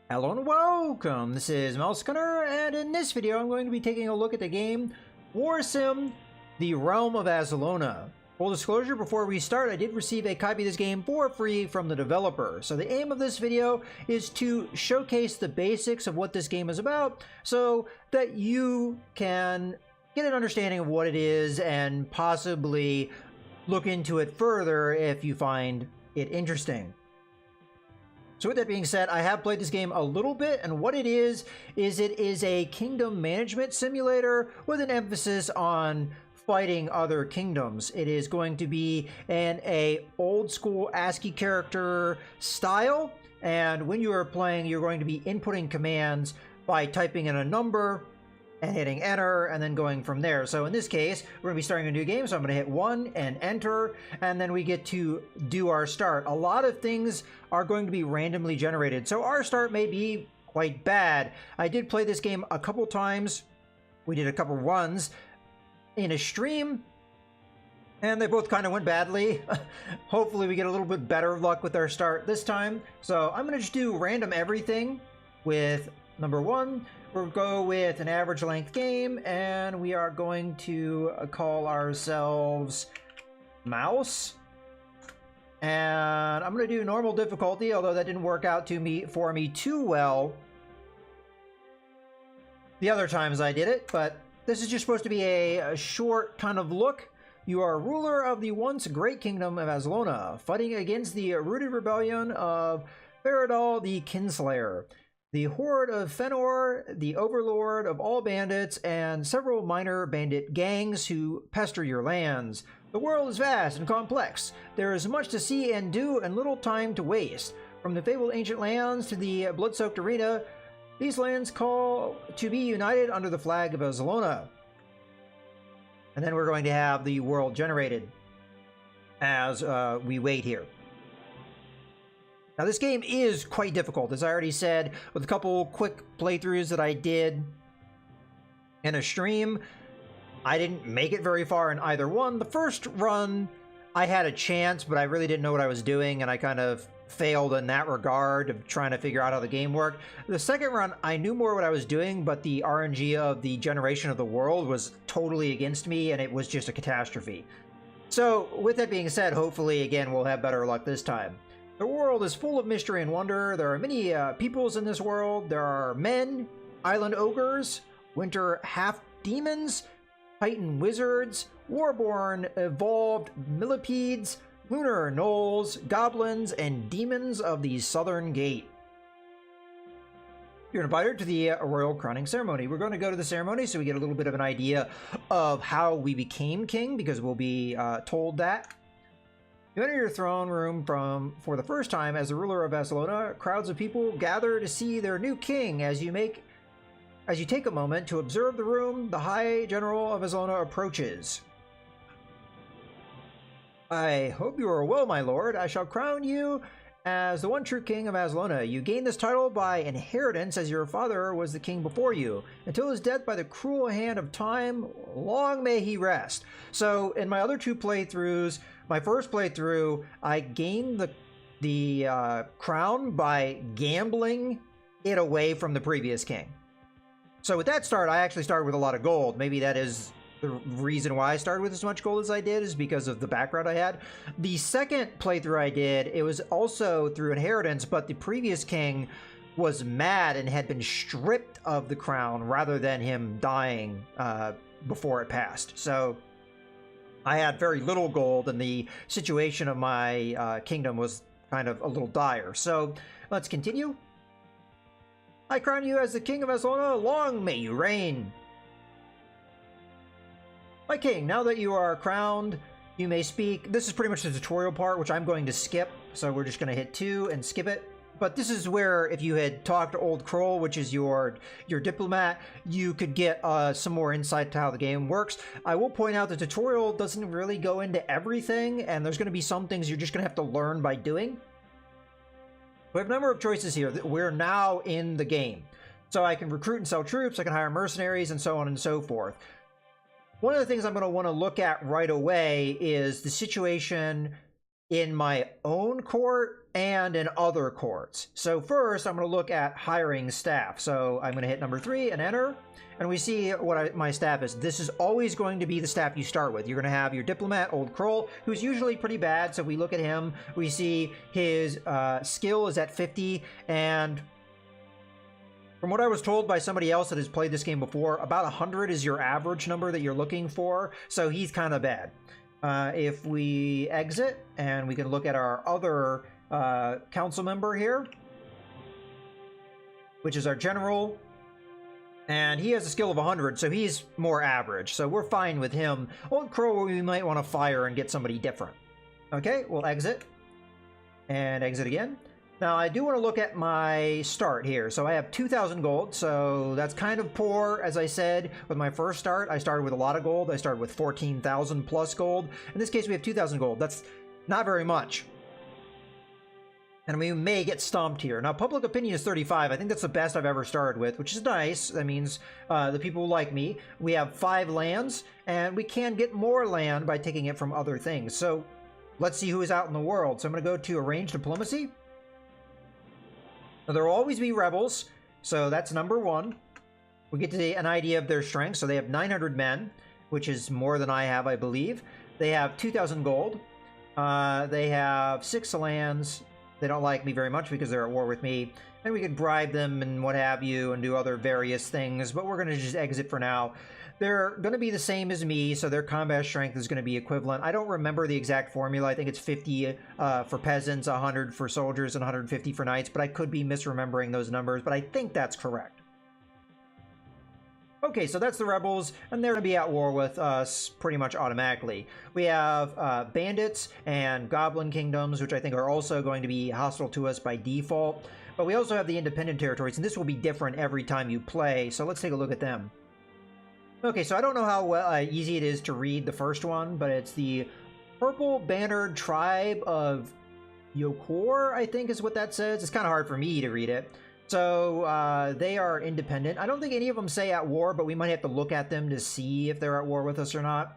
Hello and welcome, this is Mousepressions, and in this video I'm going to be taking a look at the game Warsim, the Realm of Aslona. Full disclosure, before we start, I did receive a copy of this game for free from the developer. So the aim of this video is to showcase the basics of what this game is about so that you can get an understanding of what it is and possibly look into it further if you find it interesting. So with that being said, I have played this game a little bit, and what it is it is a kingdom management simulator with an emphasis on fighting other kingdoms. It is going to be an old school ASCII character style, and when you are playing, you're going to be inputting commands by typing in a number and hitting enter and then going from there. So in this case, we're going to be starting a new game, so I'm going to hit 1 and enter, and then we get to do our start. A lot of things are going to be randomly generated, so our start may be quite bad. I did play this game a couple times. We did a couple runs in a stream, and they both kind of went badly. Hopefully we get a little bit better luck with our start this time. So I'm going to just do random everything with number 1. We'll go with an average length game, and we are going to call ourselves Mouse. And I'm going to do normal difficulty, although that didn't work out for me too well the other times I did it, but this is just supposed to be a short kind of look. You are ruler of the once great kingdom of Aslona, fighting against the rooted rebellion of Faradal the Kinslayer, the Horde of Fëanor, the overlord of all bandits, and several minor bandit gangs who pester your lands. The world is vast and complex. There is much to see and do and little time to waste. From the fabled ancient lands to the blood-soaked arena, these lands call to be united under the flag of Aslona. And then we're going to have the world generated as we wait here. Now this game is quite difficult, as I already said, with a couple quick playthroughs that I did in a stream. I didn't make it very far in either one. The first run, I had a chance, but I really didn't know what I was doing, and I kind of failed in that regard of trying to figure out how the game worked. The second run, I knew more what I was doing, but the RNG of the generation of the world was totally against me, and it was just a catastrophe. So, with that being said, hopefully, again, we'll have better luck this time. The world is full of mystery and wonder. There are many peoples in this world. There are men, island ogres, winter half-demons, titan wizards, warborn evolved millipedes, lunar gnolls, goblins, and demons of the southern gate. You're invited to the royal crowning ceremony. We're going to go to the ceremony so we get a little bit of an idea of how we became king, because we'll be told that. You enter your throne room for the first time as the ruler of Aslona. Crowds of people gather to see their new king. As you take a moment to observe the room, the High General of Aslona approaches. I hope you are well, my lord. I shall crown you as the one true king of Aslona. You gain this title by inheritance, as your father was the king before you, until his death by the cruel hand of time. Long may he rest. So in my other two playthroughs, my first playthrough, I gained the crown by gambling it away from the previous king. So with that start, I actually started with a lot of gold. Maybe that is the reason why I started with as much gold as I did, is because of the background I had. The second playthrough I did, it was also through inheritance, but the previous king was mad and had been stripped of the crown rather than him dying before it passed. So I had very little gold, and the situation of my kingdom was kind of a little dire. So let's continue. I crown you as the king of Aslona. Long may you reign. My king, now that you are crowned, you may speak. This is pretty much the tutorial part, which I'm going to skip. So we're just going to hit 2 and skip it. But this is where, if you had talked to Old Kroll, which is your diplomat, you could get some more insight to how the game works. I will point out the tutorial doesn't really go into everything, and there's going to be some things you're just going to have to learn by doing. We have a number of choices here. We're now in the game. So I can recruit and sell troops, I can hire mercenaries, and so on and so forth. One of the things I'm going to want to look at right away is the situation in my own court and in other courts. So first, I'm going to look at hiring staff. So I'm going to hit number 3 and enter. And we see what my staff is. This is always going to be the staff you start with. You're going to have your diplomat, Old Kroll, who's usually pretty bad. So if we look at him, we see his skill is at 50. And from what I was told by somebody else that has played this game before, about 100 is your average number that you're looking for. So he's kind of bad. If we exit and we can look at our other council member here, which is our general, and he has a skill of 100, so he's more average. So we're fine with him. Old Crow, we might want to fire and get somebody different. Okay, we'll exit and exit again. Now, I do want to look at my start here. So I have 2,000 gold, so that's kind of poor. As I said, with my first start, I started with a lot of gold. I started with 14,000 plus gold. In this case, we have 2,000 gold. That's not very much. And we may get stomped here. Now, public opinion is 35. I think that's the best I've ever started with, which is nice. That means the people like me. We have 5 lands, and we can get more land by taking it from other things. So let's see who is out in the world. So I'm going to go to arrange diplomacy. Now, there will always be rebels, so that's number 1. We get to an idea of their strength. So they have 900 men, which is more than I have, I believe. They have 2,000 gold. They have 6 lands. They don't like me very much because they're at war with me. And we could bribe them and what have you and do other various things, but we're going to just exit for now. They're going to be the same as me, so their combat strength is going to be equivalent. I don't remember the exact formula. I think it's 50 for peasants, 100 for soldiers, and 150 for knights, but I could be misremembering those numbers, but I think that's correct. Okay, so that's the rebels, and they're going to be at war with us pretty much automatically. We have bandits and goblin kingdoms, which I think are also going to be hostile to us by default. But we also have the independent territories, and this will be different every time you play, so let's take a look at them. Okay, so I don't know how easy it is to read the first one, but it's the Purple Bannered Tribe of Yokor, I think is what that says. It's kind of hard for me to read it. So they are independent. I don't think any of them say at war, but we might have to look at them to see if they're at war with us or not.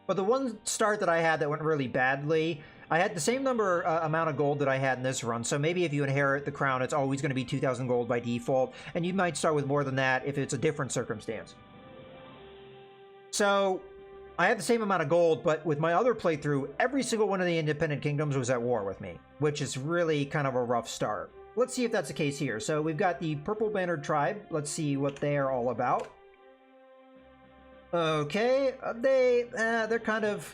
But the one start that I had that went really badly, I had the same amount of gold that I had in this run. So maybe if you inherit the crown, it's always going to be 2,000 gold by default. And you might start with more than that if it's a different circumstance. So I had the same amount of gold, but with my other playthrough, every single one of the independent kingdoms was at war with me, which is really kind of a rough start. Let's see if that's the case here. So we've got the Purple Bannered Tribe. Let's see what they're all about. Okay, they're kind of...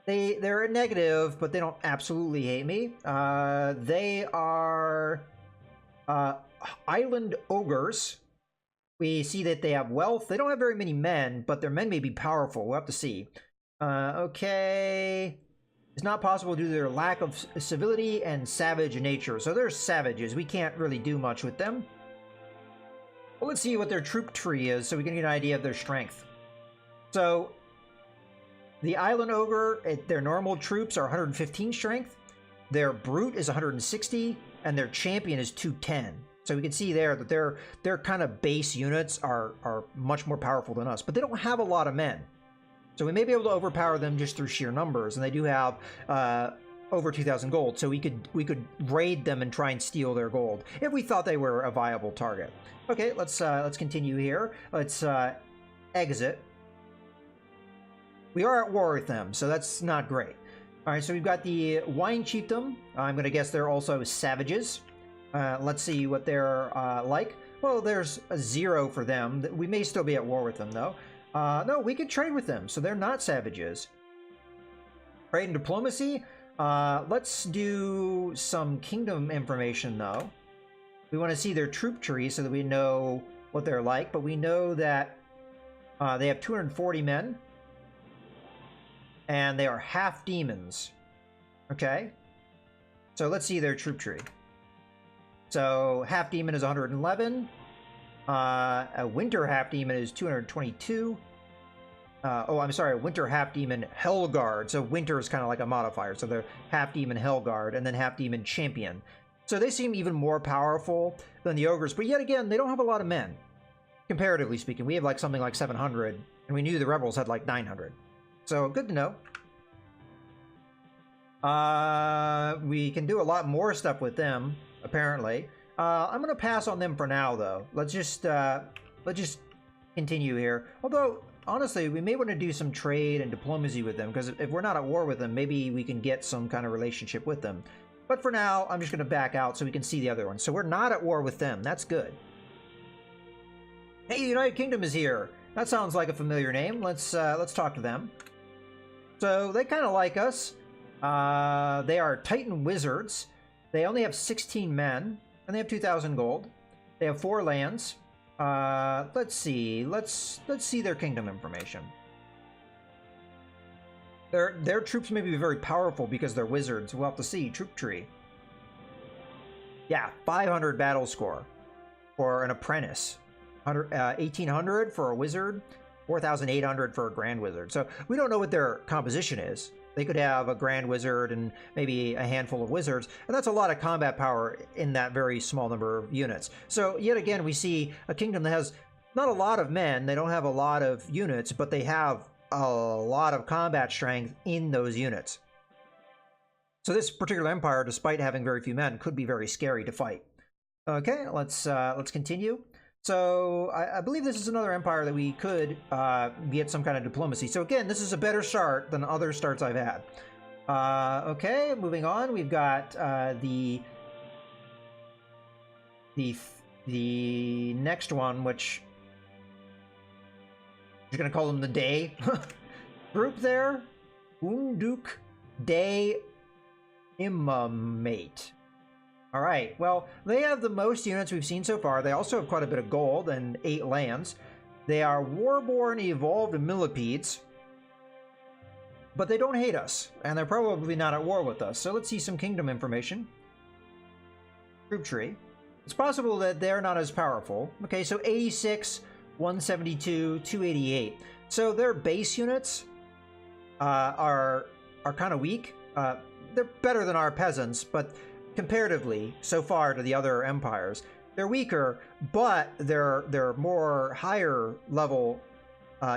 They're a negative, but they don't absolutely hate me. They are island ogres. We see that they have wealth. They don't have very many men, but their men may be powerful. We'll have to see. Okay. It's not possible due to their lack of civility and savage nature. So they're savages. We can't really do much with them. Well, let's see what their troop tree is so we can get an idea of their strength. So the Island Ogre, their normal troops are 115 strength. Their Brute is 160, and their Champion is 210. So we can see there that their kind of base units are much more powerful than us, but they don't have a lot of men. So we may be able to overpower them just through sheer numbers, and they do have over 2,000 gold. So we could raid them and try and steal their gold if we thought they were a viable target. Okay, let's continue here. Let's exit. We are at war with them, so that's not great. All right, so we've got the Wine Chiefdom. I'm going to guess they're also savages. Let's see what they're like. Well, there's a 0 for them. We may still be at war with them, though. No, we could trade with them, so they're not savages. Trade and diplomacy. Let's do some kingdom information, though. We want to see their troop tree so that we know what they're like, but we know that they have 240 men, and they are half demons. Okay, so let's see their troop tree. So half demon is 111. A winter half demon is 222. Oh, I'm sorry, a winter half demon Hellguard. So winter is kind of like a modifier. So they're half demon Hellguard and then half demon champion. So they seem even more powerful than the ogres. But yet again, they don't have a lot of men. Comparatively speaking, we have like something like 700, and we knew the rebels had like 900. So good to know. We can do a lot more stuff with them, apparently. I'm gonna pass on them for now, though. Let's just continue here. Although, honestly, we may want to do some trade and diplomacy with them, because if we're not at war with them, maybe we can get some kind of relationship with them. But for now, I'm just gonna back out so we can see the other one. So we're not at war with them. That's good. Hey, the United Kingdom is here. That sounds like a familiar name. Let's talk to them. So they kind of like us. They are Titan wizards. They only have 16 men, and they have 2,000 gold. They have 4 lands. Let's see. Let's see their kingdom information. Their troops may be very powerful because they're wizards. We'll have to see. Troop tree. Yeah, 500 battle score for an apprentice. 1,800 for a wizard. 4,800 for a grand wizard. So we don't know what their composition is. They could have a grand wizard and maybe a handful of wizards, and that's a lot of combat power in that very small number of units. So yet again, we see a kingdom that has not a lot of men, they don't have a lot of units, but they have a lot of combat strength in those units. So this particular empire, despite having very few men, could be very scary to fight. Okay, let's continue. So I believe this is another empire that we could get some kind of diplomacy. So again, this is a better start than other starts I've had. Okay, moving on. We've got the next one, which you're gonna call them the Day group there. Unduk Day Imamate. All right, well, they have the most units we've seen so far. They also have quite a bit of gold and 8 lands. They are Warborn Evolved Millipedes, but they don't hate us, and they're probably not at war with us. So let's see some kingdom information. Troop tree. It's possible that they're not as powerful. Okay, so 86, 172, 288. So their base units are kind of weak. They're better than our peasants, but comparatively, so far to the other empires, they're weaker, but they're more higher level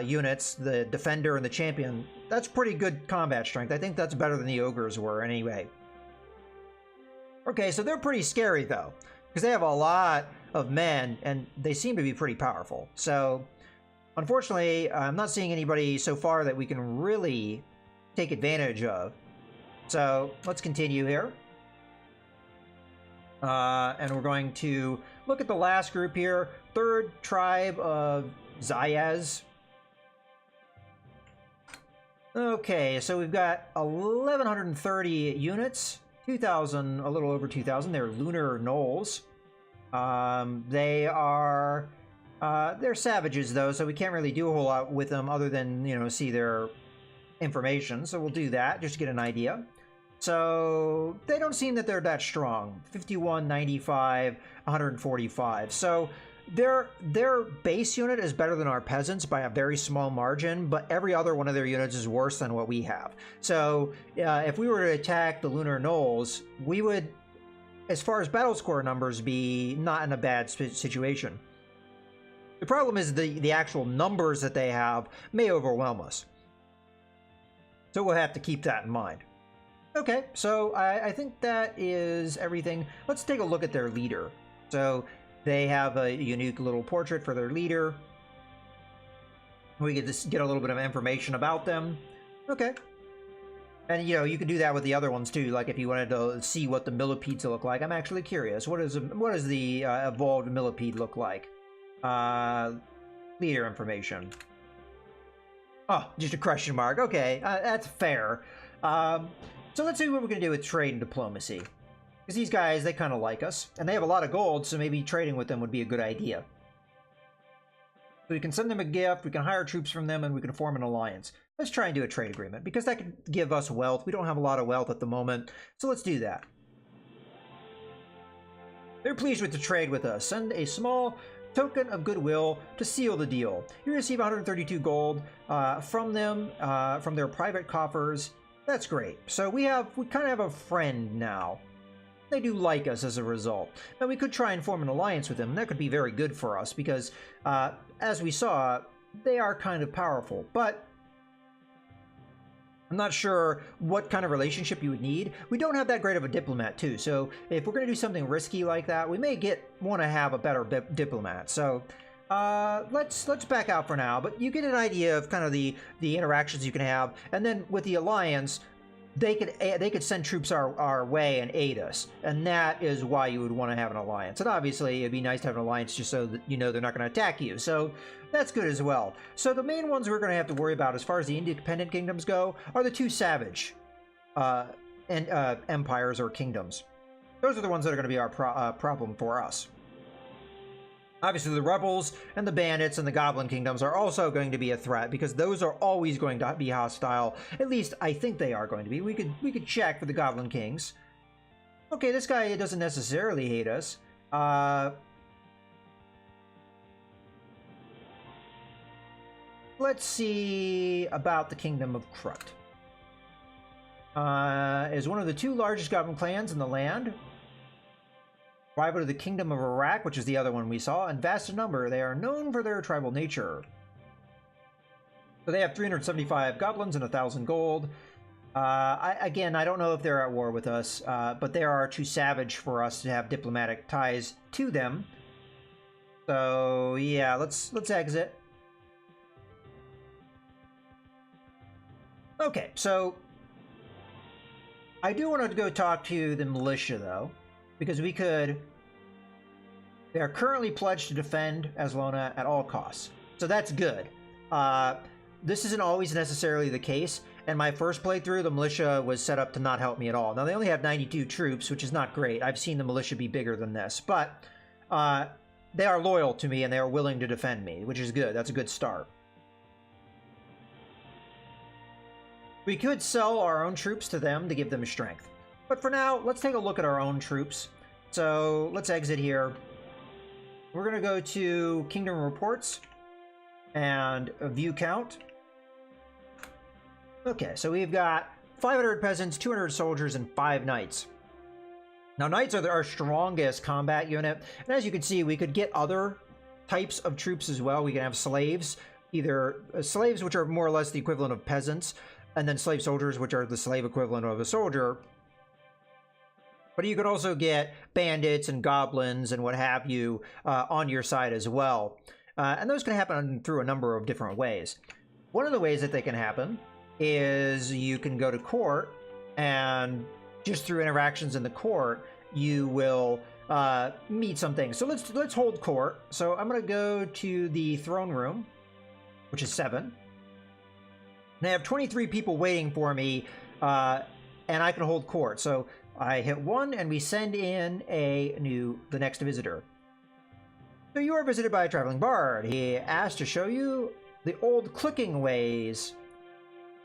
units. The defender and the champion, that's pretty good combat strength. I think that's better than the ogres were anyway. Okay, so they're pretty scary though, because they have a lot of men and they seem to be pretty powerful. So unfortunately, I'm not seeing anybody so far that we can really take advantage of. So let's continue here. And we're going to look at the last group here. Third tribe of Zayas. Okay, so we've got 1,130 units. 2,000, a little over 2,000. They're lunar gnolls. They are... they're savages, though, so we can't really do a whole lot with them other than, you know, see their information. So we'll do that, just to get an idea. So they don't seem that they're that strong. 51, 95, 145. So their base unit is better than our peasants by a very small margin, but every other one of their units is worse than what we have. So if we were to attack the lunar gnolls, we would, as far as battle score numbers, be not in a bad situation. The problem is the actual numbers that they have may overwhelm us. So we'll have to keep that in mind. Okay, so I think that is everything. Let's take a look at their leader. So they have a unique little portrait for their leader. We get to get a little bit of information about them. Okay. And, you know, you could do that with the other ones, too. Like, if you wanted to see what the millipedes look like. I'm actually curious. What does the evolved millipede look like? Leader information. Oh, just a question mark. Okay, that's fair. So let's see what we're going to do with trade and diplomacy. Because these guys, they kind of like us. And they have a lot of gold, so maybe trading with them would be a good idea. So we can send them a gift, we can hire troops from them, and we can form an alliance. Let's try and do a trade agreement, because that could give us wealth. We don't have a lot of wealth at the moment, so let's do that. They're pleased with the trade with us. Send a small token of goodwill to seal the deal. You receive 132 gold from them, from their private coffers. That's great. So we kind of have a friend now. They do like us as a result. Now we could try and form an alliance with them, and that could be very good for us because, as we saw, they are kind of powerful. But I'm not sure what kind of relationship you would need. We don't have that great of a diplomat too, so if we're going to do something risky like that, we may want to have a better diplomat. So let's back out for now, but you get an idea of kind of the interactions you can have, and then with the alliance, they could send troops our way and aid us, and that is why you would want to have an alliance. And obviously, it'd be nice to have an alliance just so that you know they're not going to attack you. So that's good as well. So the main ones we're going to have to worry about as far as the independent kingdoms go are the two savage empires or kingdoms. Those are the ones that are going to be our problem for us. Obviously, the rebels and the bandits and the goblin kingdoms are also going to be a threat because those are always going to be hostile. At least I think they are going to be. We could check for the goblin kings. Okay, this guy doesn't necessarily hate us. Let's see about the Kingdom of Krut. Is one of the two largest goblin clans in the land. Rival to the Kingdom of Iraq, which is the other one we saw, and vast in number, they are known for their tribal nature. So they have 375 goblins and 1,000 gold. Again, I don't know if they're at war with us, but they are too savage for us to have diplomatic ties to them. So yeah, let's exit. Okay, so I do want to go talk to the militia though, because we could. They are currently pledged to defend Aslona at all costs, so that's good. This isn't always necessarily the case. And my first playthrough, the militia was set up to not help me at all. Now they only have 92 troops, which is not great. I've seen the militia be bigger than this, but they are loyal to me and they are willing to defend me, which is good. That's a good start. We could sell our own troops to them to give them strength. But for now, let's take a look at our own troops. So let's exit here. We're going to go to Kingdom Reports and a view count. Okay, so we've got 500 peasants, 200 soldiers, and 5 knights. Now, knights are our strongest combat unit. And as you can see, we could get other types of troops as well. We can have slaves, either slaves, which are more or less the equivalent of peasants, and then slave soldiers, which are the slave equivalent of a soldier. But you could also get bandits and goblins and what have you on your side as well. And those can happen through a number of different ways. One of the ways that they can happen is you can go to court, and just through interactions in the court, you will meet some things. So let's hold court. So I'm going to go to the throne room, which is 7. And I have 23 people waiting for me, and I can hold court. So I hit 1, and we send in the next visitor. So you are visited by a traveling bard. He asked to show you the old clicking ways.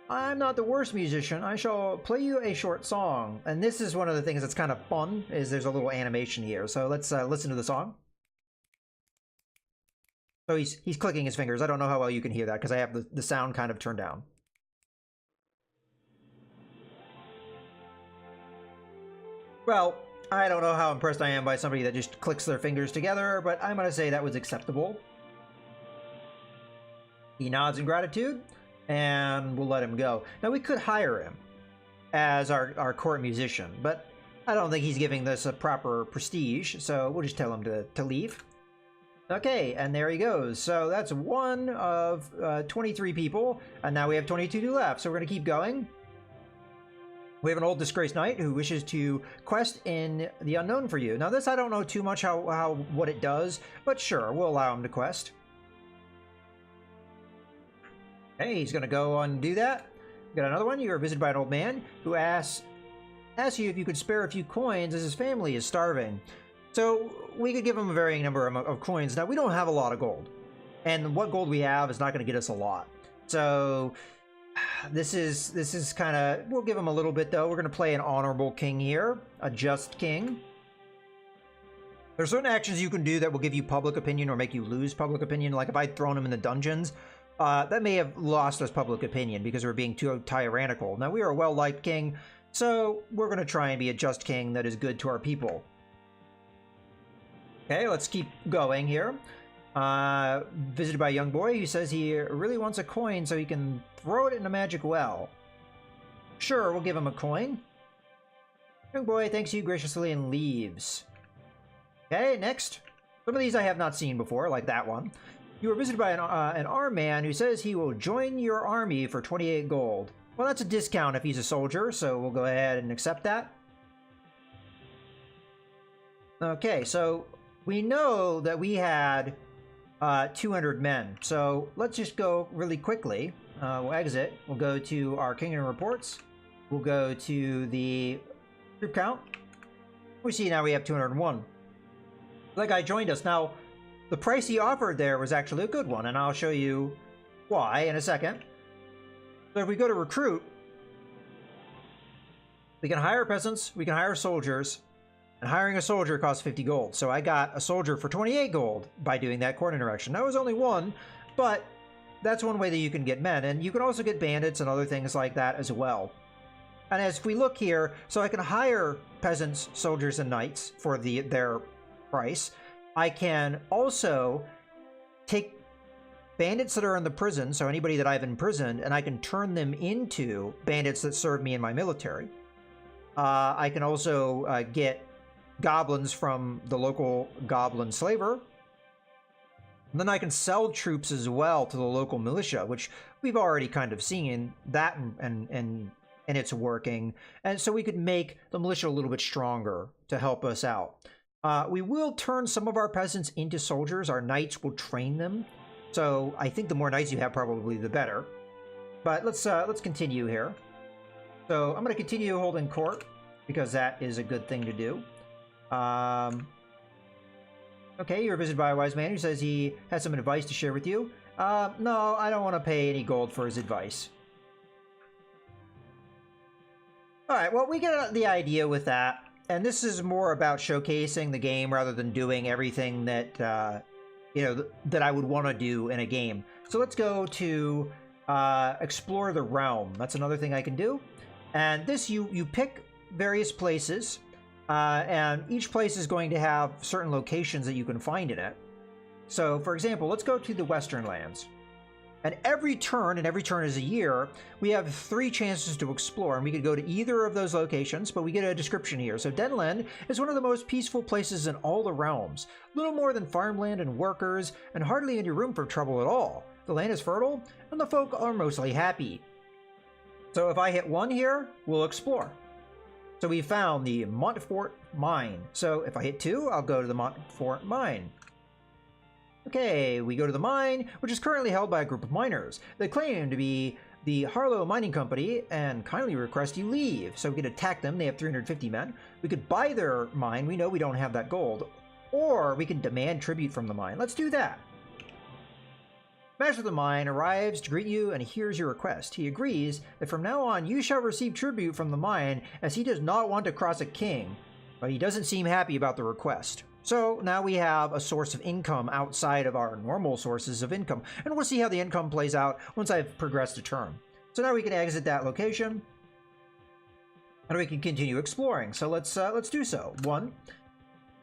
I'm not the worst musician. I shall play you a short song. And this is one of the things that's kind of fun, is there's a little animation here. So let's listen to the song. So he's clicking his fingers. I don't know how well you can hear that because I have the sound kind of turned down. Well, I don't know how impressed I am by somebody that just clicks their fingers together, but I'm going to say that was acceptable. He nods in gratitude, and we'll let him go. Now, we could hire him as our court musician, but I don't think he's giving this a proper prestige, so we'll just tell him to leave. Okay, and there he goes. So that's 1 of 23 people, and now we have 22 left, so we're going to keep going. We have an old disgraced knight who wishes to quest in the unknown for you. Now this, I don't know too much what it does, but sure, we'll allow him to quest. Hey, he's going to go on and do that. Got another one. You are visited by an old man who asks you if you could spare a few coins as his family is starving. So we could give him a varying number of coins. Now we don't have a lot of gold, and what gold we have is not going to get us a lot. So this is kind of, we'll give him a little bit though. We're going to play an honorable king here, a just king. There's certain actions you can do that will give you public opinion or make you lose public opinion. Like if I'd thrown him in the dungeons, that may have lost us public opinion because we're being too tyrannical. Now we are a well-liked king, so we're going to try and be a just king that is good to our people. Okay, let's keep going here. Visited by a young boy who says he really wants a coin so he can throw it in a magic well. Sure, we'll give him a coin. Young boy thanks you graciously and leaves. Okay, next. Some of these I have not seen before, like that one. You were visited by an armed man who says he will join your army for 28 gold. Well, that's a discount if he's a soldier, so we'll go ahead and accept that. Okay, so we know that we had 200 men. So let's just go really quickly. We'll exit. We'll go to our Kingdom reports. We'll go to the troop count. We see now we have 201. That guy joined us. Now, the price he offered there was actually a good one, and I'll show you why in a second. So if we go to recruit, we can hire peasants, we can hire soldiers, and hiring a soldier costs 50 gold. So I got a soldier for 28 gold by doing that court interaction. That was only one, but that's one way that you can get men. And you can also get bandits and other things like that as well. And as we look here, so I can hire peasants, soldiers, and knights for their price. I can also take bandits that are in the prison, so anybody that I've imprisoned, and I can turn them into bandits that serve me in my military. I can also get goblins from the local goblin slaver. And then I can sell troops as well to the local militia, which we've already kind of seen that and it's working. And so we could make the militia a little bit stronger to help us out. We will turn some of our peasants into soldiers. Our knights will train them. So I think the more knights you have, probably the better. But let's continue here. So I'm going to continue holding court because that is a good thing to do. Okay, you're visited by a wise man who says he has some advice to share with you. No, I don't want to pay any gold for his advice. Alright, well, we get the idea with that. And this is more about showcasing the game rather than doing everything that, that I would want to do in a game. So let's go to explore the realm. That's another thing I can do. And this, you pick various places. And each place is going to have certain locations that you can find in it. So, for example, let's go to the Western Lands. And every turn, and every turn is a year, we have 3 chances to explore. And we could go to either of those locations, but we get a description here. So Denland is one of the most peaceful places in all the realms. Little more than farmland and workers, and hardly any room for trouble at all. The land is fertile, and the folk are mostly happy. So if I hit 1 here, we'll explore. So we found the Montfort Mine. So if I hit 2, I'll go to the Montfort Mine. Okay, we go to the mine, which is currently held by a group of miners. They claim to be the Harlow Mining Company and kindly request you leave. So we could attack them. They have 350 men. We could buy their mine. We know we don't have that gold. Or we can demand tribute from the mine. Let's do that. Master of the mine arrives to greet you and hears your request. He agrees that from now on you shall receive tribute from the mine, as he does not want to cross a king, but he doesn't seem happy about the request. So now we have a source of income outside of our normal sources of income, and we'll see how the income plays out once I've progressed a turn. So now we can exit that location, and we can continue exploring. So let's do so. 1,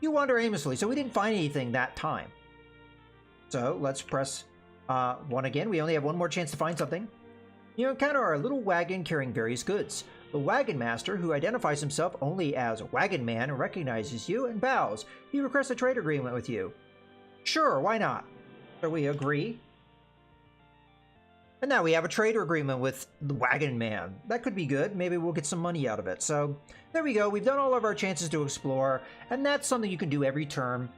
you wander aimlessly, so we didn't find anything that time. So let's press 1 again. We only have 1 more chance to find something. You encounter a little wagon carrying various goods. The wagon master, who identifies himself only as Wagon Man, recognizes you and bows. He requests a trade agreement with you. Sure, why not? So we agree. And now we have a trade agreement with the Wagon Man. That could be good. Maybe we'll get some money out of it. So there we go. We've done all of our chances to explore, and that's something you can do every turn.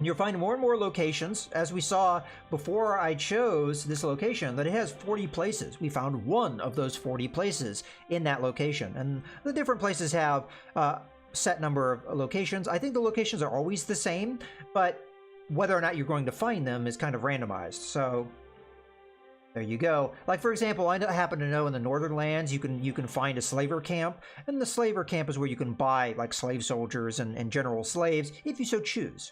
You'll find more and more locations. As we saw before I chose this location, that it has 40 places. We found 1 of those 40 places in that location. And the different places have a set number of locations. I think the locations are always the same, but whether or not you're going to find them is kind of randomized. So there you go. Like, for example, I happen to know in the Northern Lands you can find a slaver camp, and the slaver camp is where you can buy like slave soldiers and general slaves if you so choose.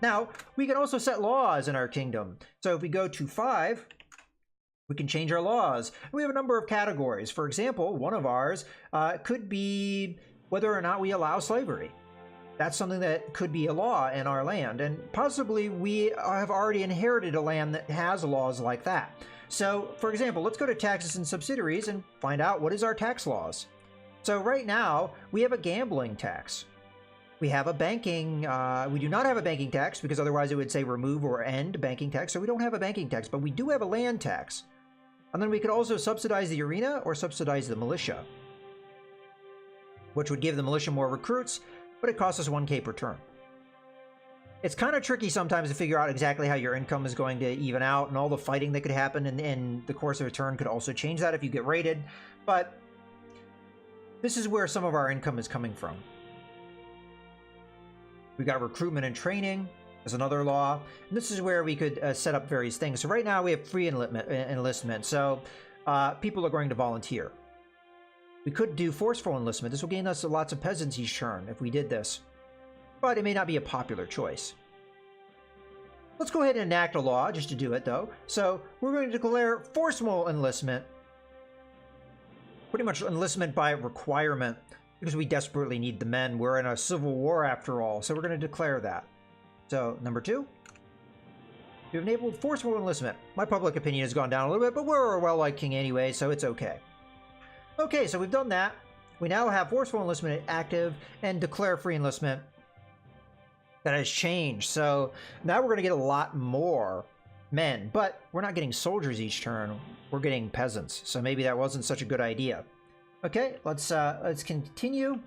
Now, we can also set laws in our kingdom. So if we go to 5, we can change our laws. We have a number of categories. For example, one of ours could be whether or not we allow slavery. That's something that could be a law in our land. And possibly we have already inherited a land that has laws like that. So, for example, let's go to taxes and subsidiaries and find out what is our tax laws. So right now, we have a gambling tax. We have a banking, we do not have a banking tax because otherwise it would say remove or end banking tax. So we don't have a banking tax, but we do have a land tax. And then we could also subsidize the arena or subsidize the militia, which would give the militia more recruits, but it costs us 1K per turn. It's kind of tricky sometimes to figure out exactly how your income is going to even out, and all the fighting that could happen in the course of a turn could also change that if you get raided. But this is where some of our income is coming from. We got recruitment and training as another law. And this is where we could set up various things. So right now we have free enlistment. So people are going to volunteer. We could do forceful enlistment. This will gain us lots of peasants each turn if we did this. But it may not be a popular choice. Let's go ahead and enact a law just to do it though. So we're going to declare forcible enlistment. Pretty much enlistment by requirement, because we desperately need the men. We're in a civil war after all, so we're going to declare that. So, number 2. We've enabled forcible enlistment. My public opinion has gone down a little bit, but we're a well-liked king anyway, so it's okay. Okay, so we've done that. We now have forcible enlistment active and declare free enlistment. That has changed, so now we're going to get a lot more men, but we're not getting soldiers each turn. We're getting peasants, so maybe that wasn't such a good idea. Okay, let's continue.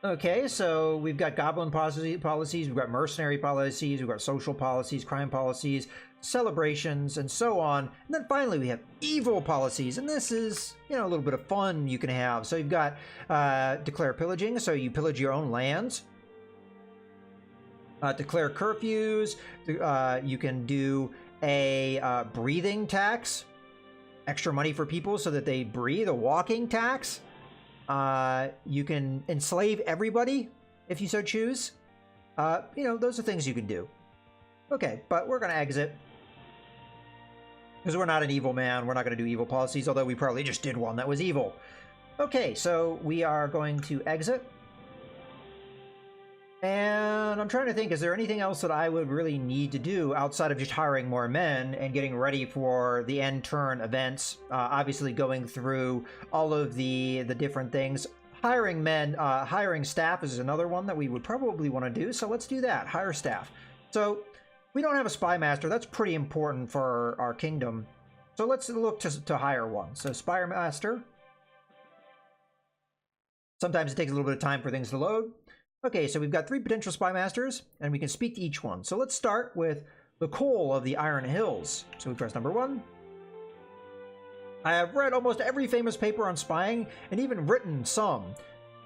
Okay, so we've got goblin policies, we've got mercenary policies, we've got social policies, crime policies, celebrations, and so on. And then finally we have evil policies, and this is, you know, a little bit of fun you can have. So you've got declare pillaging, so you pillage your own lands. Declare curfews. You can do a breathing tax. Extra money for people so that they breathe, a walking tax. You can enslave everybody if you so choose. You know, those are things you can do. Okay, but we're going to exit. Because we're not an evil man. We're not going to do evil policies, although we probably just did one that was evil. Okay, so we are going to exit. And I'm trying to think, is there anything else that I would really need to do outside of just hiring more men and getting ready for the end turn events? Obviously going through all of the different things. Hiring men, hiring staff is another one that we would probably want to do. So let's do that, hire staff. So we don't have a spy master. That's pretty important for our kingdom. So let's look to hire one. So spy master. Sometimes it takes a little bit of time for things to load. Okay, so we've got 3 potential spy masters, and we can speak to each one. So let's start with the Cole of the Iron Hills. So we press number 1. I have read almost every famous paper on spying, and even written some.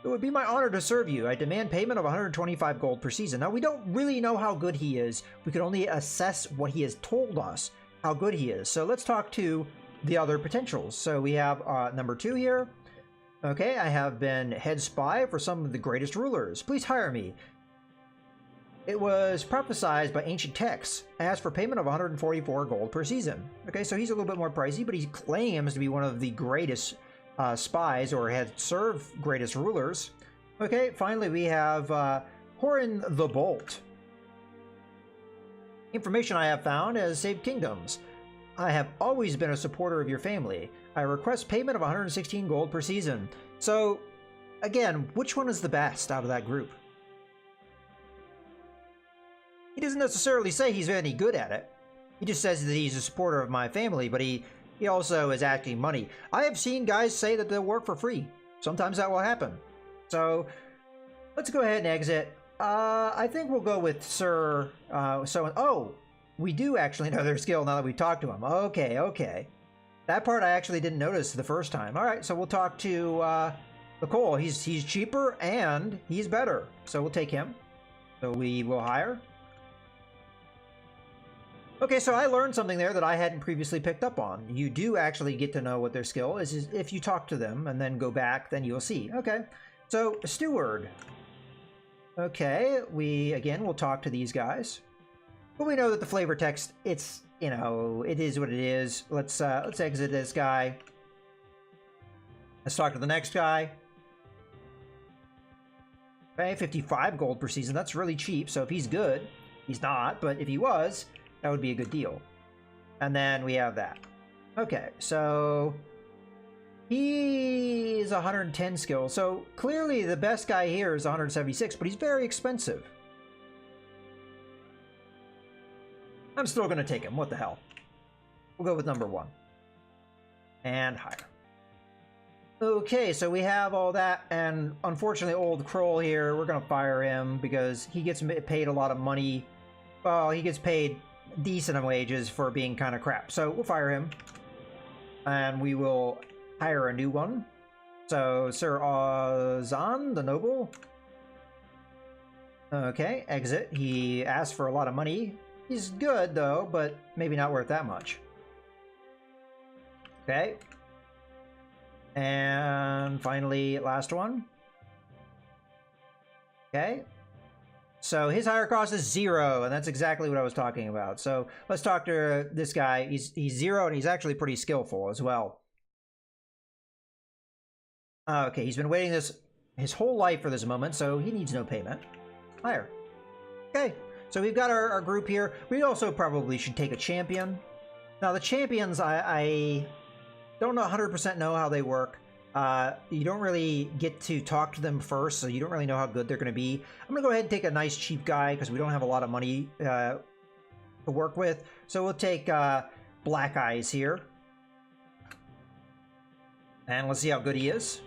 It would be my honor to serve you. I demand payment of 125 gold per season. Now, we don't really know how good he is. We can only assess what he has told us, how good he is. So let's talk to the other potentials. So we have number 2 here. Okay, I have been head spy for some of the greatest rulers. Please hire me. It was prophesied by ancient texts. I asked for payment of 144 gold per season. Okay, so he's a little bit more pricey, but he claims to be one of the greatest spies, or had served greatest rulers. Okay, finally we have Horin the Bolt. Information I have found has saved kingdoms. I have always been a supporter of your family. I request payment of 116 gold per season. So, again, which one is the best out of that group? He doesn't necessarily say he's any good at it. He just says that he's a supporter of my family, but he also is asking money. I have seen guys say that they'll work for free. Sometimes that will happen. So, let's go ahead and exit. I think we'll go with Sir... Oh! We do actually know their skill now that we talked to him. Okay, okay. That part I actually didn't notice the first time. All right, so we'll talk to Nicole. He's cheaper and he's better. So we'll take him. So we will hire. Okay, so I learned something there that I hadn't previously picked up on. You do actually get to know what their skill is if you talk to them and then go back, then you'll see. Okay, so Steward. Okay, again, we'll talk to these guys. But we know that the flavor text, it's, you know, it is what it is. Let's exit this guy. Let's talk to the next guy. Okay, 55 gold per season. That's really cheap. So if he's good, he's not. But if he was, That would be a good deal. And then we have that. Okay, so he's 110 skill. So clearly the best guy here is 176, but he's very expensive. I'm still going to take him. What the hell? We'll go with number 1. And higher. Okay, so we have all that, and unfortunately old Kroll here, we're going to fire him because he gets paid a lot of money. Well, he gets paid decent wages for being kind of crap. So we'll fire him. And we will hire a new one. So Sir Ozan, the noble. Okay, exit. He asked for a lot of money. He's good, though, but maybe not worth that much. Okay. And finally, last one. Okay. So his higher cost is 0, and that's exactly what I was talking about. So let's talk to this guy. He's 0, and he's actually pretty skillful as well. Okay, he's been waiting his whole life for this moment, so he needs no payment. Higher. Okay, so we've got our group here. We also probably should take a champion. Now, the champions, I don't know 100% know how they work. You don't really get to talk to them first, so you don't really know how good they're going to be. I'm going to go ahead and take a nice cheap guy because we don't have a lot of money to work with. So we'll take Black Eyes here. And let's see how good he is.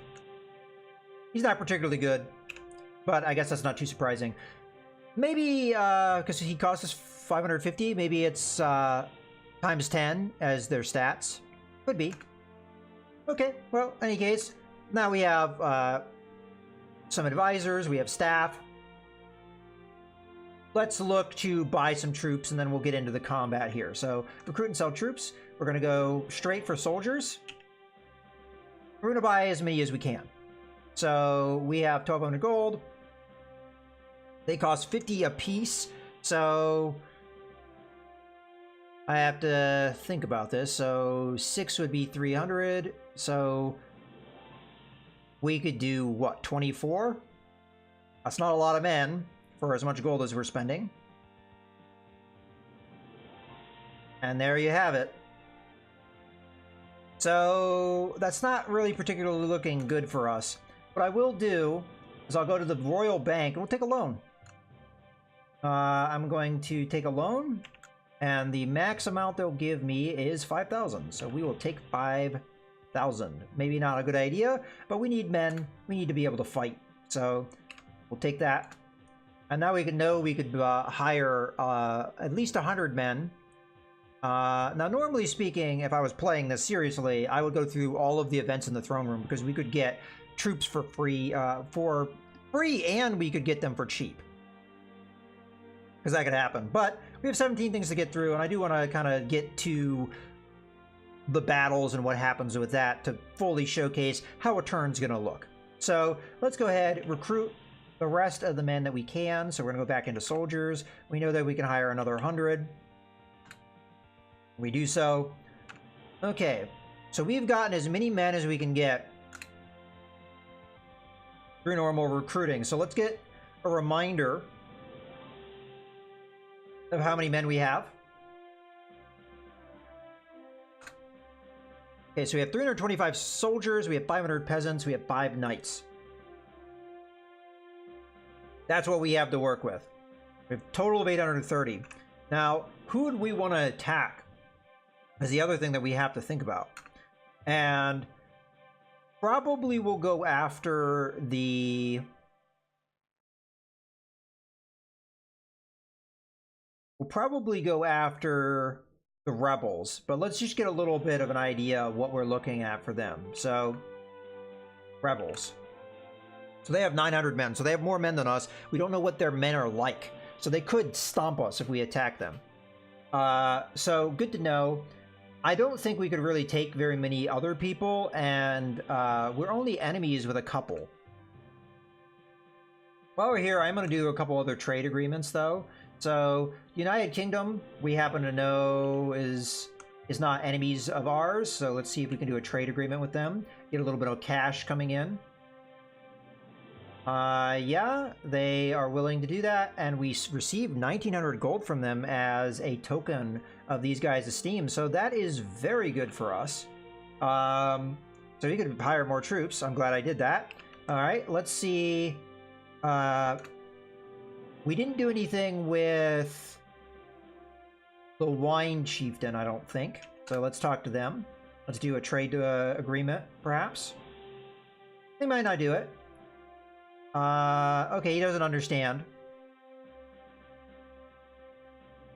He's not particularly good, but I guess that's not too surprising. Maybe because he costs us 550, maybe it's times 10 as their stats. Could be. Okay, well, in any case, now we have some advisors, we have staff. Let's look to buy some troops, and then we'll get into the combat here. So, recruit and sell troops. We're going to go straight for soldiers. We're going to buy as many as we can. So, we have 1,200 gold. They cost 50 apiece, so I have to think about this. So 6 would be 300. So we could do, what, 24? That's not a lot of men for as much gold as we're spending. And there you have it. So that's not really particularly looking good for us. What I will do is I'll go to the Royal Bank and we'll take a loan. I'm going to take a loan, and the max amount they'll give me is 5,000. So we will take 5,000. Maybe not a good idea, but we need men. We need to be able to fight. So we'll take that. And now we could hire at least 100 men. Now, normally speaking, if I was playing this seriously, I would go through all of the events in the throne room because we could get troops for free, and we could get them for cheap. Because that could happen. But we have 17 things to get through, and I do want to kind of get to the battles and what happens with that to fully showcase how a turn's going to look. So let's go ahead, recruit the rest of the men that we can. So we're going to go back into soldiers. We know that we can hire another 100. We do so. Okay, so we've gotten as many men as we can get through normal recruiting. So let's get a reminder of how many men we have. Okay, so we have 325 soldiers, we have 500 peasants, we have 5 knights. That's what we have to work with. We have a total of 830. Now, who would we want to attack is the other thing that we have to think about. And probably we'll go after the... We'll probably go after the rebels, but let's just get a little bit of an idea of what we're looking at for them. So, rebels. So they have 900 men, so they have more men than us. We don't know what their men are like, so they could stomp us if we attack them. So, good to know. I don't think we could really take very many other people, and we're only enemies with a couple. While we're here, I'm going to do a couple other trade agreements, though. So, United Kingdom, we happen to know is not enemies of ours, so let's see if we can do a trade agreement with them. Get a little bit of cash coming in. Yeah, they are willing to do that, and we received 1,900 gold from them as a token of these guys' esteem, so that is very good for us. So you could hire more troops. I'm glad I did that. All right, let's see. We didn't do anything with the Wine Chieftain, I don't think. So let's talk to them. Let's do a trade agreement, perhaps. They might not do it. Okay, he doesn't understand.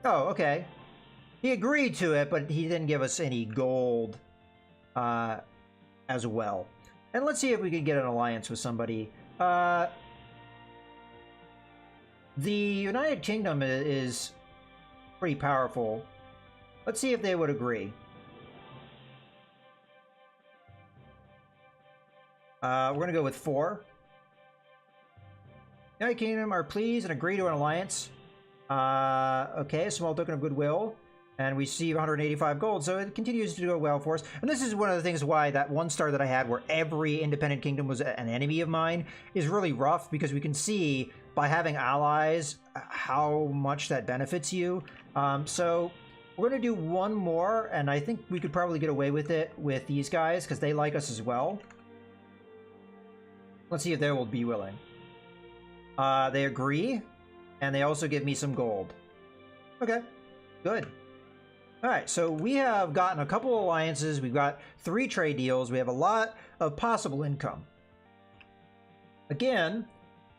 Oh, okay. He agreed to it, but he didn't give us any gold as well. And let's see if we can get an alliance with somebody. The United Kingdom is pretty powerful. Let's see if they would agree. We're going to go with 4. United Kingdom are pleased and agree to an alliance. Okay, a small token of goodwill. And we receive 185 gold, so it continues to go well for us. And this is one of the things why that 1 star that I had where every independent kingdom was an enemy of mine is really rough, because we can see by having allies how much that benefits you. So we're going to do 1 more, and I think we could probably get away with it with these guys because they like us as well. Let's see if they will be willing. They agree, and they also give me some gold. Okay, good. All right, so we have gotten a couple alliances. We've got 3 trade deals. We have a lot of possible income. Again,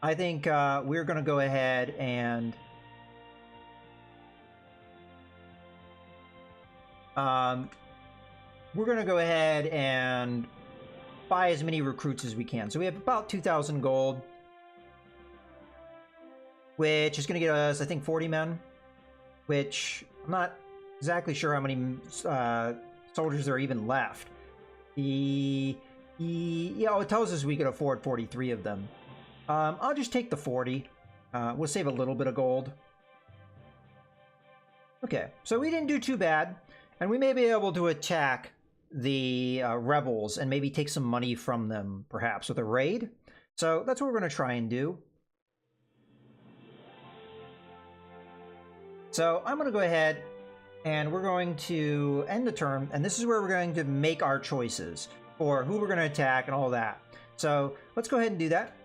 I think we're going to go ahead and buy as many recruits as we can. So we have about 2,000 gold, which is going to get us, I think, 40 men, which I'm not exactly sure how many soldiers there are even left. Yeah, it tells us we could afford 43 of them. I'll just take the 40. We'll save a little bit of gold. Okay, so we didn't do too bad, and we may be able to attack the rebels and maybe take some money from them, perhaps, with a raid. So that's what we're going to try and do. So I'm going to go ahead and we're going to end the turn, and this is where we're going to make our choices for who we're going to attack and all that. So let's go ahead and do that.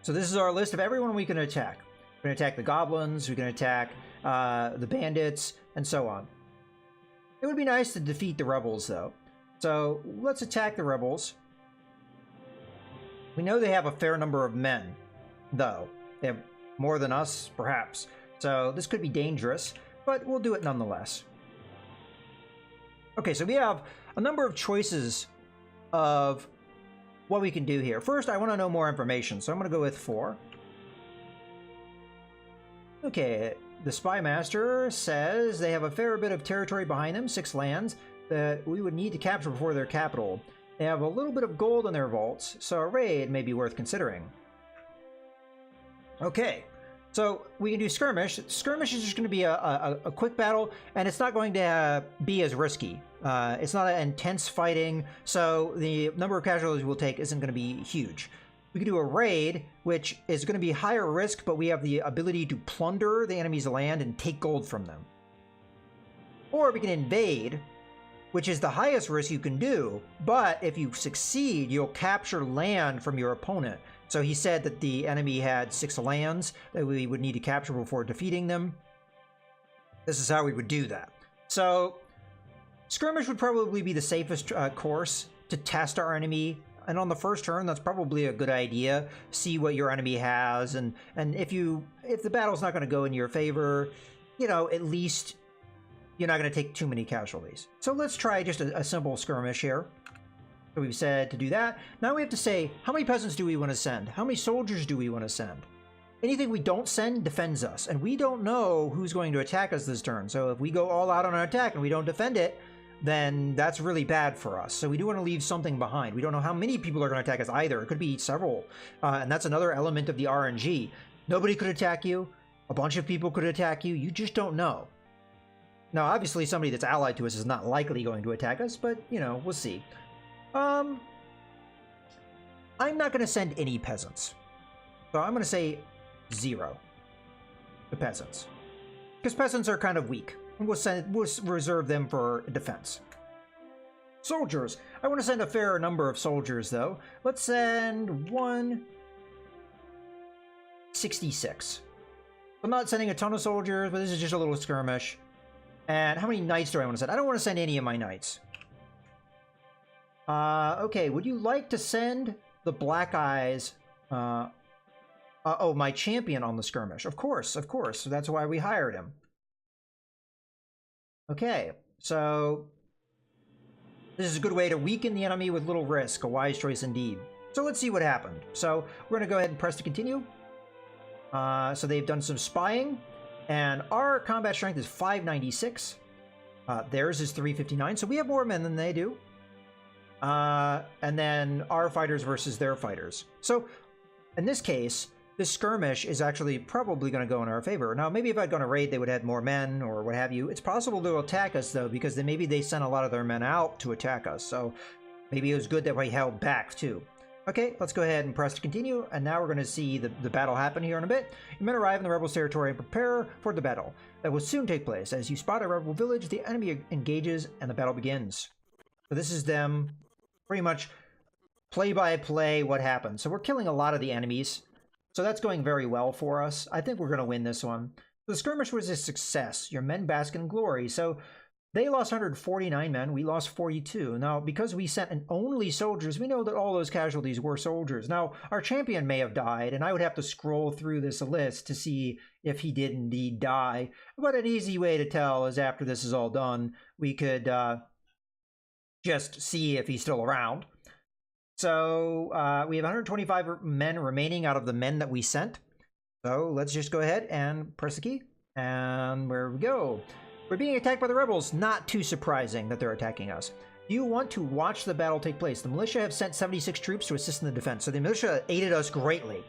So this is our list of everyone we can attack. We're going to attack the goblins, we can attack the bandits, and so on. It would be nice to defeat the rebels, though. So let's attack the rebels. We know they have a fair number of men, though. They have more than us, perhaps. So this could be dangerous, but we'll do it nonetheless. Okay, so we have a number of choices of what we can do here. First, I want to know more information, so I'm going to go with 4. Okay, the Spy Master says they have a fair bit of territory behind them, 6 lands, that we would need to capture before their capital. They have a little bit of gold in their vaults, so a raid may be worth considering. Okay, so we can do skirmish. Skirmish is just going to be a quick battle, and it's not going to be as risky. It's not an intense fighting, so the number of casualties we'll take isn't going to be huge. We can do a raid, which is going to be higher risk, but we have the ability to plunder the enemy's land and take gold from them. Or we can invade, which is the highest risk you can do, but if you succeed, you'll capture land from your opponent. So he said that the enemy had 6 lands that we would need to capture before defeating them. This is how we would do that. So skirmish would probably be the safest course to test our enemy. And on the first turn, that's probably a good idea. See what your enemy has, and if the battle's not going to go in your favor, you know, at least you're not going to take too many casualties. So let's try just a simple skirmish here. So we've said to do that. Now we have to say, how many peasants do we want to send? How many soldiers do we want to send? Anything we don't send defends us, and we don't know who's going to attack us this turn. So if we go all out on an attack and we don't defend it, then that's really bad for us. So we do want to leave something behind. We don't know how many people are going to attack us either. It could be several. And that's another element of the RNG. Nobody could attack you. A bunch of people could attack you. You just don't know. Now, obviously, somebody that's allied to us is not likely going to attack us, but, you know, we'll see. I'm I'm not going to send any peasants. So I'm going to say 0 to peasants. Because peasants are kind of weak. We'll reserve them for defense. Soldiers. I want to send a fair number of soldiers, though. Let's send 166. I'm not sending a ton of soldiers, but this is just a little skirmish. And how many knights do I want to send? I don't want to send any of my knights. Okay, would you like to send the Black Eyes... oh, my champion on the skirmish. Of course, of course. So that's why we hired him. Okay, so this is a good way to weaken the enemy with little risk. A wise choice indeed. So let's see what happened. So we're going to go ahead and press to continue. So they've done some spying, and our combat strength is 596. Theirs is 359, so we have more men than they do. And then our fighters versus their fighters. So in this case, this skirmish is actually probably going to go in our favor. Now, maybe if I'd gone to raid, they would have had more men or what have you. It's possible to attack us, though, because maybe they sent a lot of their men out to attack us. So maybe it was good that we held back, too. Okay, let's go ahead and press to continue. And now we're going to see the battle happen here in a bit. Your men arrive in the rebels' territory and prepare for the battle. That will soon take place. As you spot a rebel village, the enemy engages and the battle begins. So this is them pretty much play-by-play what happens. So we're killing a lot of the enemies. So that's going very well for us. I think we're going to win this one. The skirmish was a success. Your men bask in glory. So they lost 149 men. We lost 42. Now, because we sent in only soldiers, we know that all those casualties were soldiers. Now, our champion may have died, and I would have to scroll through this list to see if he did indeed die. But an easy way to tell is after this is all done, we could just see if he's still around. So we have 125 men remaining out of the men that we sent. So let's just go ahead and press the key. And there we go. We're being attacked by the rebels. Not too surprising that they're attacking us. Do you want to watch the battle take place? The militia have sent 76 troops to assist in the defense. So the militia aided us greatly.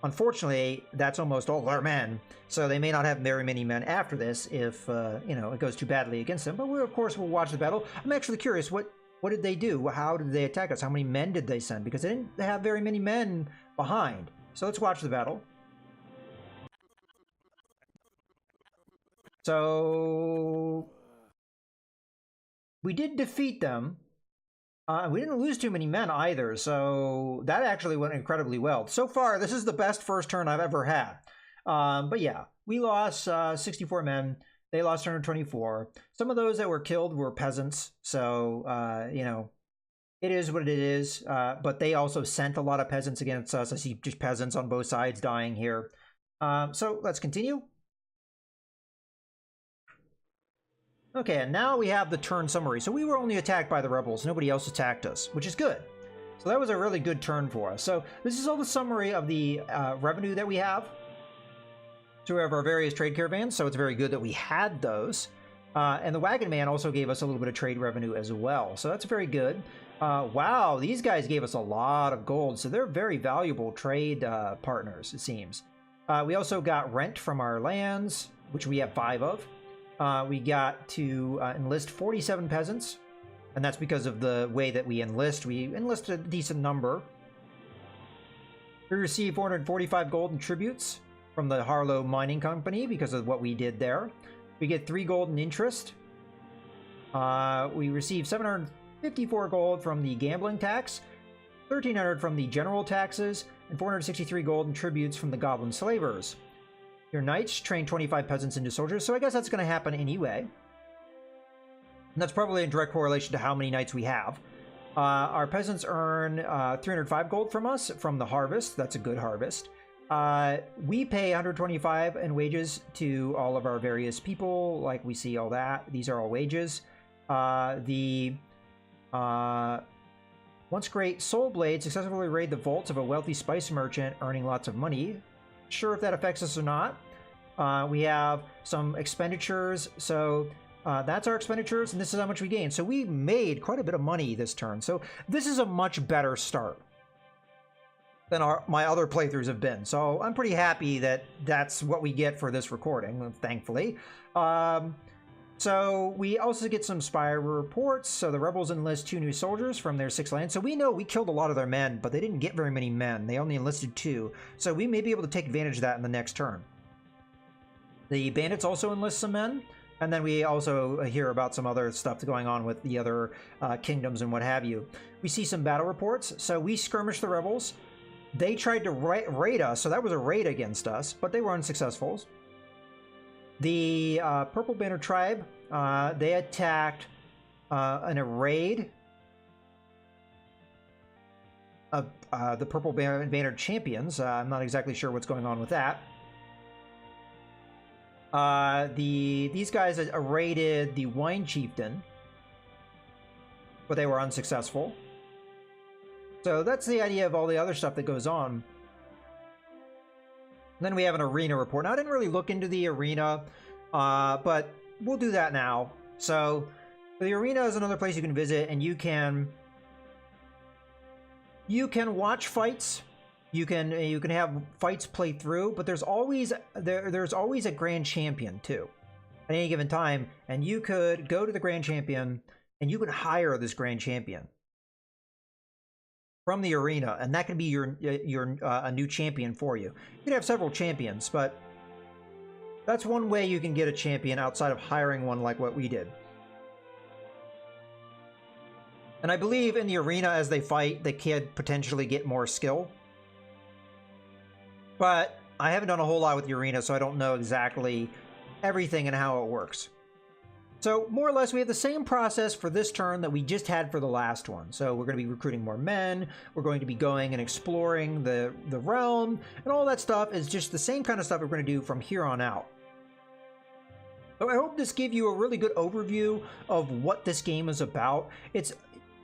Unfortunately, that's almost all our men. So they may not have very many men after this if, you know, it goes too badly against them. But we, of course, will watch the battle. I'm actually curious, what did they do? How did they attack us? How many men did they send? Because they didn't have very many men behind. So let's watch the battle. So we did defeat them. We didn't lose too many men either. So that actually went incredibly well. So far, this is the best first turn I've ever had. But yeah, we lost 64 men. They lost 124. Some of those that were killed were peasants. So, you know, it is what it is. But they also sent a lot of peasants against us. I see just peasants on both sides dying here. So let's continue. Okay, and now we have the turn summary. So we were only attacked by the rebels. Nobody else attacked us, which is good. So that was a really good turn for us. So this is all the summary of the revenue that we have. So we have our various trade caravans, so it's very good that we had those. And the Wagon Man also gave us a little bit of trade revenue as well, so that's very good. Wow, these guys gave us a lot of gold, so they're very valuable trade partners, it seems. We also got rent from our lands, which we have 5 of. We got to enlist 47 peasants, and that's because of the way that we enlist. We enlist a decent number. We received 445 gold in tributes from the Harlow Mining Company because of what we did there. We get 3 gold in interest. We received 754 gold from the gambling tax, 1,300 from the general taxes, and 463 gold in tributes from the goblin slavers. Your knights train 25 peasants into soldiers, so I guess that's going to happen anyway. And that's probably in direct correlation to how many knights we have. Our peasants earn 305 gold from us from the harvest. That's a good harvest. We pay 125 in wages to all of our various people, like we see all that. These are all wages. Once great soul blade successfully raid the vaults of a wealthy spice merchant, earning lots of money. Sure if that affects us or not. We have some expenditures, so that's our expenditures, and this is how much we gain. So we made quite a bit of money this turn. So this is a much better start than my other playthroughs have been. So I'm pretty happy that that's what we get for this recording, thankfully. So So we also get some spy reports. So the rebels enlist 2 new soldiers from their 6 lands. So we know we killed a lot of their men, but they didn't get very many men. They only enlisted 2. So we may be able to take advantage of that in the next turn. The bandits also enlist some men. And then we also hear about some other stuff going on with the other kingdoms and what have you. We see some battle reports. So we skirmished the rebels. They tried to raid us. So that was a raid against us, but they were unsuccessful. The Purple Banner tribe, they attacked in a raid of the Purple Banner champions. I'm not exactly sure what's going on with that. These guys raided the Wine Chieftain, but they were unsuccessful. So that's the idea of all the other stuff that goes on. Then we have an arena report. Now, I didn't really look into the arena, but we'll do that now. So the arena is another place you can visit, and you can watch fights. You can have fights played through, but there's always a grand champion too at any given time, and you could go to the grand champion and you can hire this grand champion from the arena, and that can be a new champion for you. You can have several champions, but that's one way you can get a champion outside of hiring one like what we did. And I believe in the arena as they fight, they can potentially get more skill. But I haven't done a whole lot with the arena, so I don't know exactly everything and how it works. So more or less, we have the same process for this turn that we just had for the last one. So we're going to be recruiting more men. We're going to be going and exploring the realm, and all that stuff is just the same kind of stuff we're going to do from here on out. So I hope this gave you a really good overview of what this game is about. It's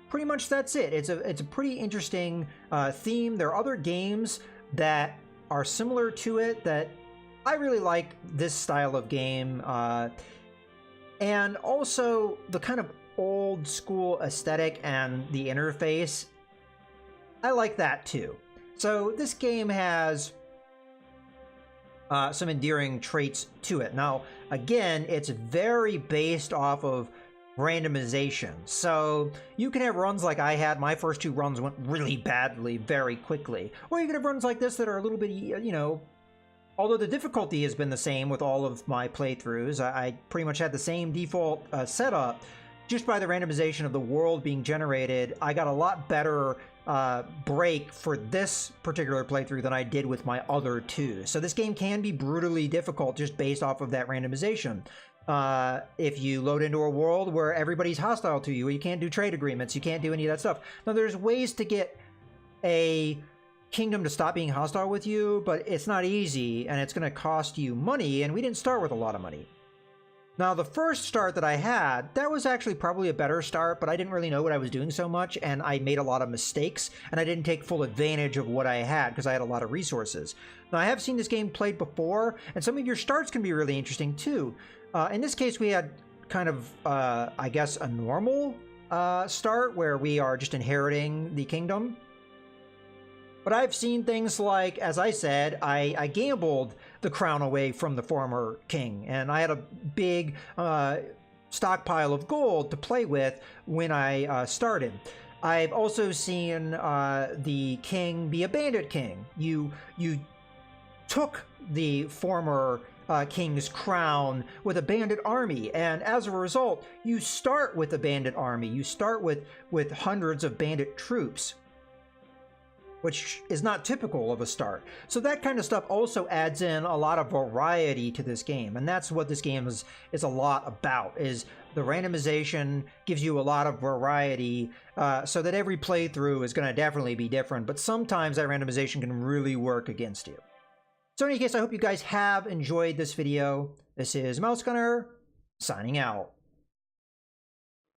pretty much that's it. It's a pretty interesting theme. There are other games that are similar to it that I really like this style of game. And also the kind of old school aesthetic and the interface. I like that too. So this game has some endearing traits to it. Now, again, it's very based off of randomization. So you can have runs like I had. My first 2 runs went really badly very quickly. Or you can have runs like this that are a little bit, you know, although the difficulty has been the same with all of my playthroughs. I pretty much had the same default setup. Just by the randomization of the world being generated, I got a lot better break for this particular playthrough than I did with my other 2. So this game can be brutally difficult just based off of that randomization. If you load into a world where everybody's hostile to you, where you can't do trade agreements, you can't do any of that stuff. Now, there's ways to get a kingdom to stop being hostile with you, but it's not easy, and it's going to cost you money, and we didn't start with a lot of money. Now, the first start that I had, that was actually probably a better start, but I didn't really know what I was doing so much, and I made a lot of mistakes, and I didn't take full advantage of what I had because I had a lot of resources. Now, I have seen this game played before, and some of your starts can be really interesting too. In this case, we had kind of, I guess, a normal start where we are just inheriting the kingdom. But I've seen things like, as I said, I gambled the crown away from the former king, and I had a big stockpile of gold to play with when I started. I've also seen the king be a bandit king. You took the former king's crown with a bandit army, and as a result, you start with a bandit army. You start with hundreds of bandit troops, which is not typical of a start. So that kind of stuff also adds in a lot of variety to this game, and that's what this game is a lot about, is the randomization gives you a lot of variety, so that every playthrough is going to definitely be different, but sometimes that randomization can really work against you. So in any case, I hope you guys have enjoyed this video. This is Mouse Gunner, signing out.